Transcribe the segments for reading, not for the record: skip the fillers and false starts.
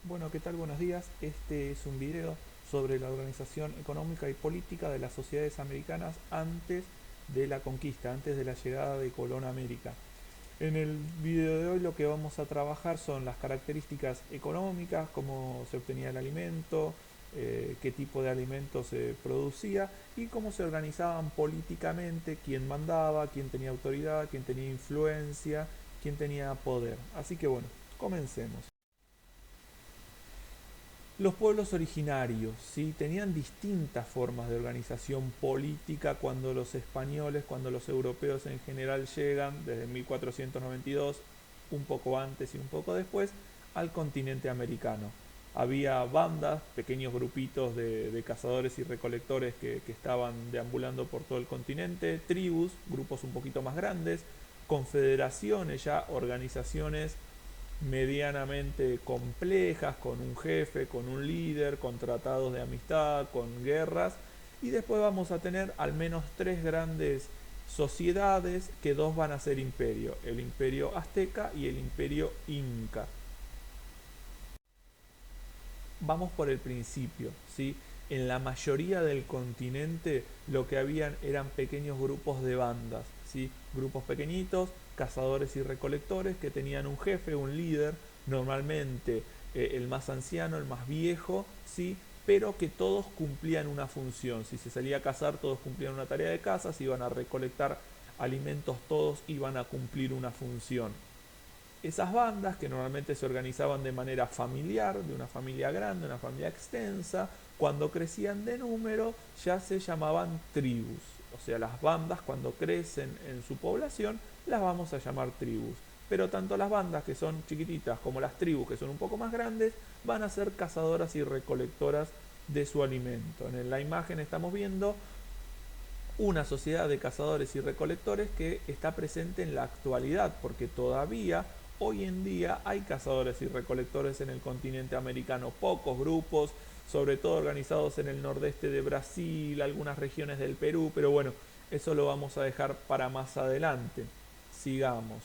Bueno, ¿qué tal? Buenos días. Este es un video sobre la organización económica y política de las sociedades americanas antes de la conquista, antes de la llegada de Colón a América. En el video de hoy lo que vamos a trabajar son las características económicas, cómo se obtenía el alimento, qué tipo de alimento se producía y cómo se organizaban políticamente, quién mandaba, quién tenía autoridad, quién tenía influencia, quién tenía poder. Así que bueno, comencemos. Los pueblos originarios, ¿sí? Tenían distintas formas de organización política cuando los españoles, cuando los europeos en general llegan, desde 1492, un poco antes y un poco después, al continente americano. Había bandas, pequeños grupitos de cazadores y recolectores que estaban deambulando por todo el continente, tribus, grupos un poquito más grandes, confederaciones, ya organizaciones medianamente complejas, con un jefe, con un líder, con tratados de amistad, con guerras, y después vamos a tener al menos tres grandes sociedades, que dos van a ser imperio, el imperio azteca y el imperio inca. Vamos por el principio, ¿sí? En la mayoría del continente lo que habían eran pequeños grupos de bandas, ¿sí? Grupos pequeñitos, cazadores y recolectores que tenían un jefe, un líder, normalmente el más anciano, el más viejo, ¿sí? Pero que todos cumplían una función. Si se salía a cazar, todos cumplían una tarea de caza, si iban a recolectar alimentos, todos iban a cumplir una función. Esas bandas, que normalmente se organizaban de manera familiar, de una familia grande, una familia extensa, cuando crecían de número ya se llamaban tribus. O sea, las bandas cuando crecen en su población las vamos a llamar tribus. Pero tanto las bandas que son chiquititas como las tribus que son un poco más grandes van a ser cazadoras y recolectoras de su alimento. En la imagen estamos viendo una sociedad de cazadores y recolectores que está presente en la actualidad, porque todavía hoy en día hay cazadores y recolectores en el continente americano, pocos grupos, sobre todo organizados en el nordeste de Brasil, algunas regiones del Perú, pero bueno, eso lo vamos a dejar para más adelante. Sigamos.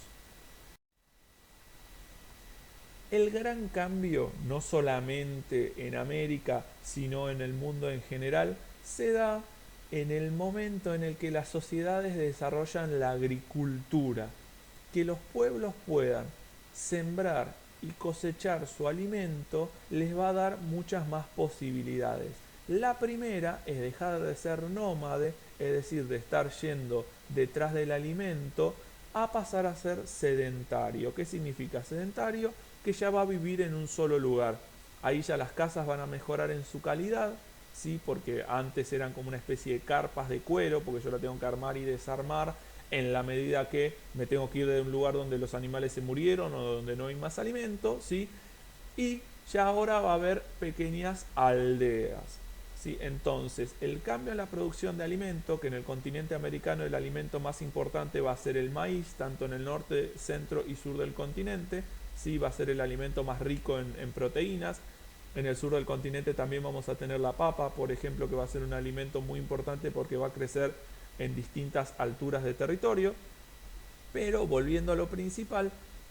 El gran cambio, no solamente en América, sino en el mundo en general, se da en el momento en el que las sociedades desarrollan la agricultura, que los pueblos puedan sembrar y cosechar su alimento les va a dar muchas más posibilidades. La primera es dejar de ser nómade, es decir, de estar yendo detrás del alimento, a pasar a ser sedentario. ¿Qué significa sedentario? Que ya va a vivir en un solo lugar. Ahí ya las casas van a mejorar en su calidad, ¿sí? Porque antes eran como una especie de carpas de cuero, porque yo la tengo que armar y desarmar en la medida que me tengo que ir de un lugar donde los animales se murieron o donde no hay más alimento, ¿sí? Y ya ahora va a haber pequeñas aldeas. ¿Sí? Entonces, el cambio en la producción de alimento, que en el continente americano el alimento más importante va a ser el maíz, tanto en el norte, centro y sur del continente, ¿sí? Va a ser el alimento más rico en proteínas. En el sur del continente también vamos a tener la papa, por ejemplo, que va a ser un alimento muy importante porque va a crecer en distintas alturas de territorio. Pero volviendo a lo principal,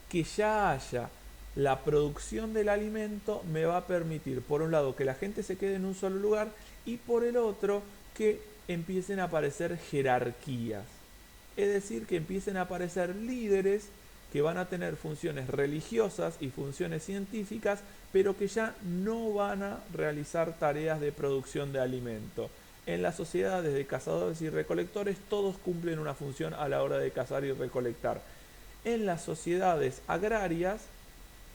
que ya haya la producción del alimento me va a permitir, por un lado, que la gente se quede en un solo lugar y por el otro, que empiecen a aparecer jerarquías. Es decir, que empiecen a aparecer líderes que van a tener funciones religiosas y funciones científicas, pero que ya no van a realizar tareas de producción de alimento. En las sociedades de cazadores y recolectores todos cumplen una función a la hora de cazar y recolectar. En las sociedades agrarias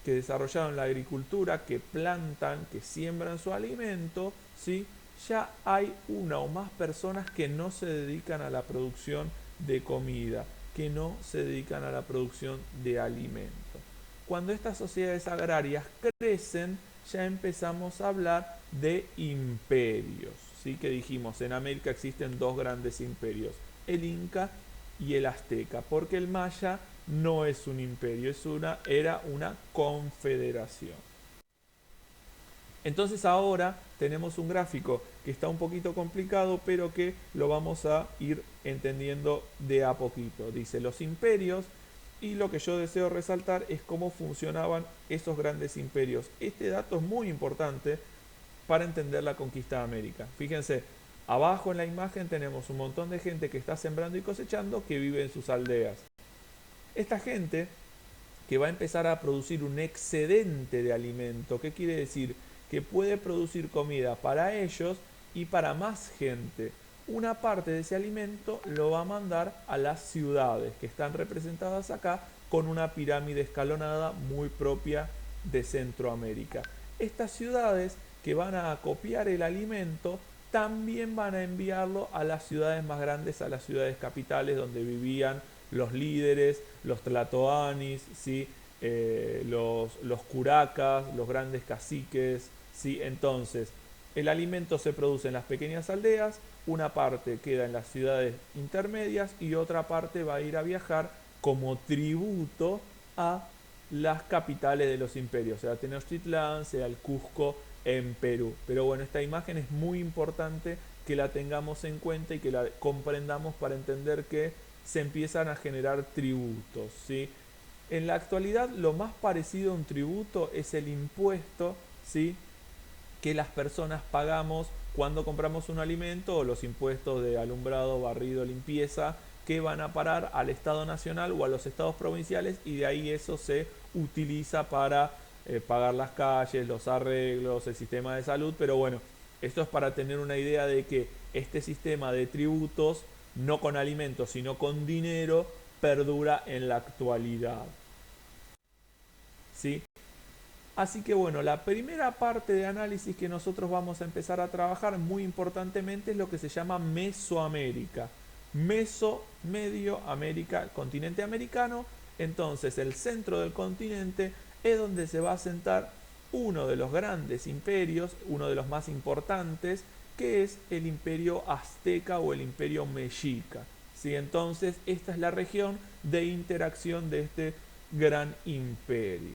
que desarrollaron la agricultura, que plantan, que siembran su alimento, ¿sí? Ya hay una o más personas que no se dedican a la producción de comida, que no se dedican a la producción de alimento. Cuando estas sociedades agrarias crecen, ya empezamos a hablar de imperios. ¿Sí? Que dijimos, en América existen dos grandes imperios, el Inca y el Azteca, porque el Maya no es un imperio, era una confederación. Entonces ahora tenemos un gráfico que está un poquito complicado, pero que lo vamos a ir entendiendo de a poquito. Dice, los imperios Y lo que yo deseo resaltar es cómo funcionaban esos grandes imperios. Este dato es muy importante para entender la conquista de América. Fíjense, abajo en la imagen tenemos un montón de gente que está sembrando y cosechando que vive en sus aldeas. Esta gente que va a empezar a producir un excedente de alimento. ¿Qué quiere decir? Que puede producir comida para ellos y para más gente. Una parte de ese alimento lo va a mandar a las ciudades que están representadas acá con una pirámide escalonada muy propia de Centroamérica. Estas ciudades que van a copiar el alimento también van a enviarlo a las ciudades más grandes, a las ciudades capitales donde vivían los líderes, los tlatoanis, ¿sí? Los curacas, los grandes caciques. ¿Sí? Entonces, el alimento se produce en las pequeñas aldeas, una parte queda en las ciudades intermedias y otra parte va a ir a viajar como tributo a las capitales de los imperios, sea Tenochtitlán, sea el Cusco en Perú. Pero bueno, esta imagen es muy importante que la tengamos en cuenta y que la comprendamos para entender que se empiezan a generar tributos, ¿sí? En la actualidad lo más parecido a un tributo es el impuesto, ¿sí? Que las personas pagamos cuando compramos un alimento o los impuestos de alumbrado, barrido, limpieza que van a parar al Estado Nacional o a los estados provinciales y de ahí eso se utiliza para pagar las calles, los arreglos, el sistema de salud, pero bueno, esto es para tener una idea de que este sistema de tributos, no con alimentos, sino con dinero, perdura en la actualidad. ¿Sí? Así que bueno, la primera parte de análisis que nosotros vamos a empezar a trabajar muy importantemente es lo que se llama Mesoamérica. Meso, medio, América, continente americano. Entonces el centro del continente es donde se va a sentar uno de los grandes imperios, uno de los más importantes, que es el imperio azteca o el imperio mexica. ¿Sí? Entonces esta es la región de interacción de este gran imperio.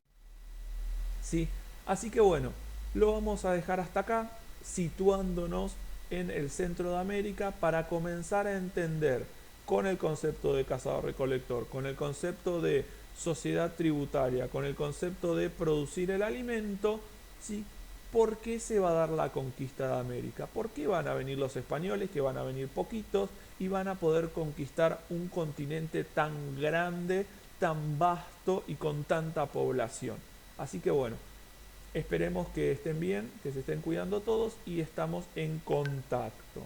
¿Sí? Así que bueno, lo vamos a dejar hasta acá, situándonos en el centro de América para comenzar a entender con el concepto de cazador-recolector, con el concepto de sociedad tributaria, con el concepto de producir el alimento, ¿sí? ¿Por qué se va a dar la conquista de América? ¿Por qué van a venir los españoles, que van a venir poquitos, y van a poder conquistar un continente tan grande, tan vasto y con tanta población? Así que bueno, esperemos que estén bien, que se estén cuidando todos y estamos en contacto.